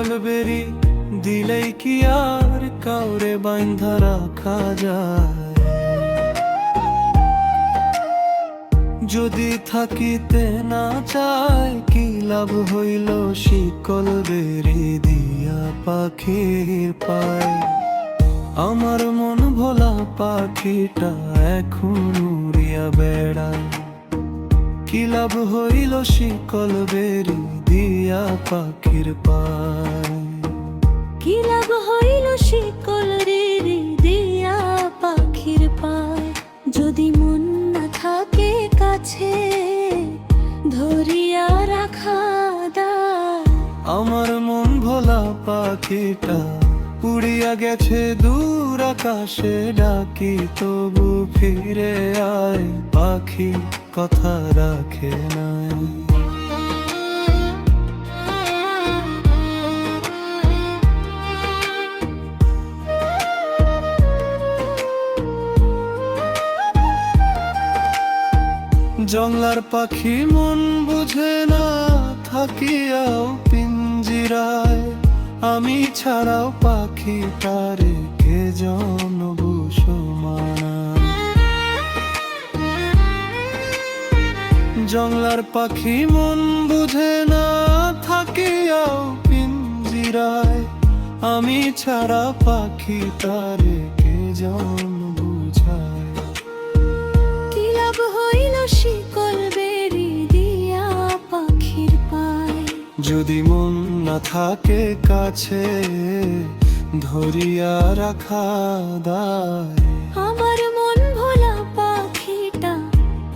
শিকল বেরি দিলেই কি আর কাউরে বাঁধা রাখা যায়? যদি থাকিতে না চায় কি লাভ হইল শিকল বেরি দিয়া পাখির পায়? আমার মন ভোলা পাখিটা এখন উড়িয়া বেড়ায়, কি লাভ হইল শিকল বেরি দিয়া পাখির পায়? কি লাভ হইল শিকল বেরি দিয়া পাখির পায়? যদি মন না থাকে কাছে ধরিয়া রাখা দায়। আমার মন ভোলা পাখিটা উড়িয়া গেছে দূর আকাশে, ডাকি তবু ফিরে আয়, পাখি কথা রাখে নাই। জংলার পাখি মন বুঝে না থাকিয়াও পিঞ্জিরায়, আমি ছাড়াও পাখি তারে কে জন বুসমানা। জংলার পাখি মন বুঝে না থাকিয়াও পিঞ্জিরায়, আমি ছাড়া পাখি তারে কে জন বুঝায়? কি লাভ হইল শিকল বেরি দিয়া পাখির পায়? যদি মন না থাকে কাছে ধরিয়া রাখা দায়। আমার মন ভোলা পাখিটা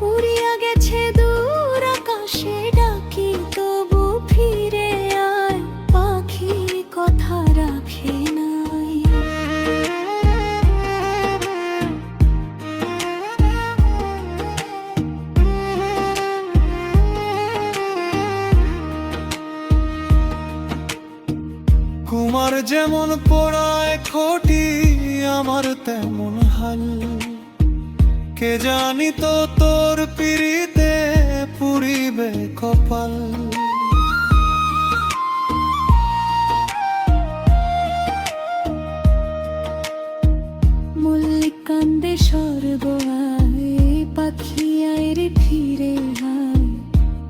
উড়িয়া গেছে দূর আকাশে, ডাকি তবু ফিরে আয়, পাখি কথা রাখে নাই। কুমার যেমন পোড়ায় খটি আমার তেমন হাল, কে জানি তো তোর পিড়িতে পুরিবে কপাল। মল্লিক কান্দে স্বর্গ আয়, পাখি আয় রে ফিরে আয়,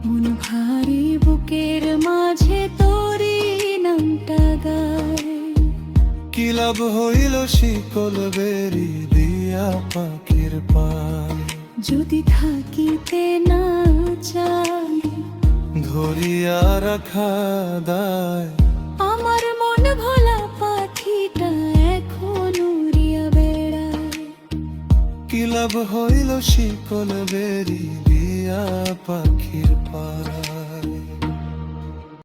মন ভারী বুকের মাঝে তোরি নামটা গায়। কি লাভ হইল শিকল বেরি দিয়া পাখির পায়? যদি থাকিতে না চাই ধরিয়া রাখা দায়। আমার মন ভোলা পাখিটা এখন উড়িয়া বেড়ায়। কি লাভ হইল শিকল বেরি দিয়া পাখির পায়?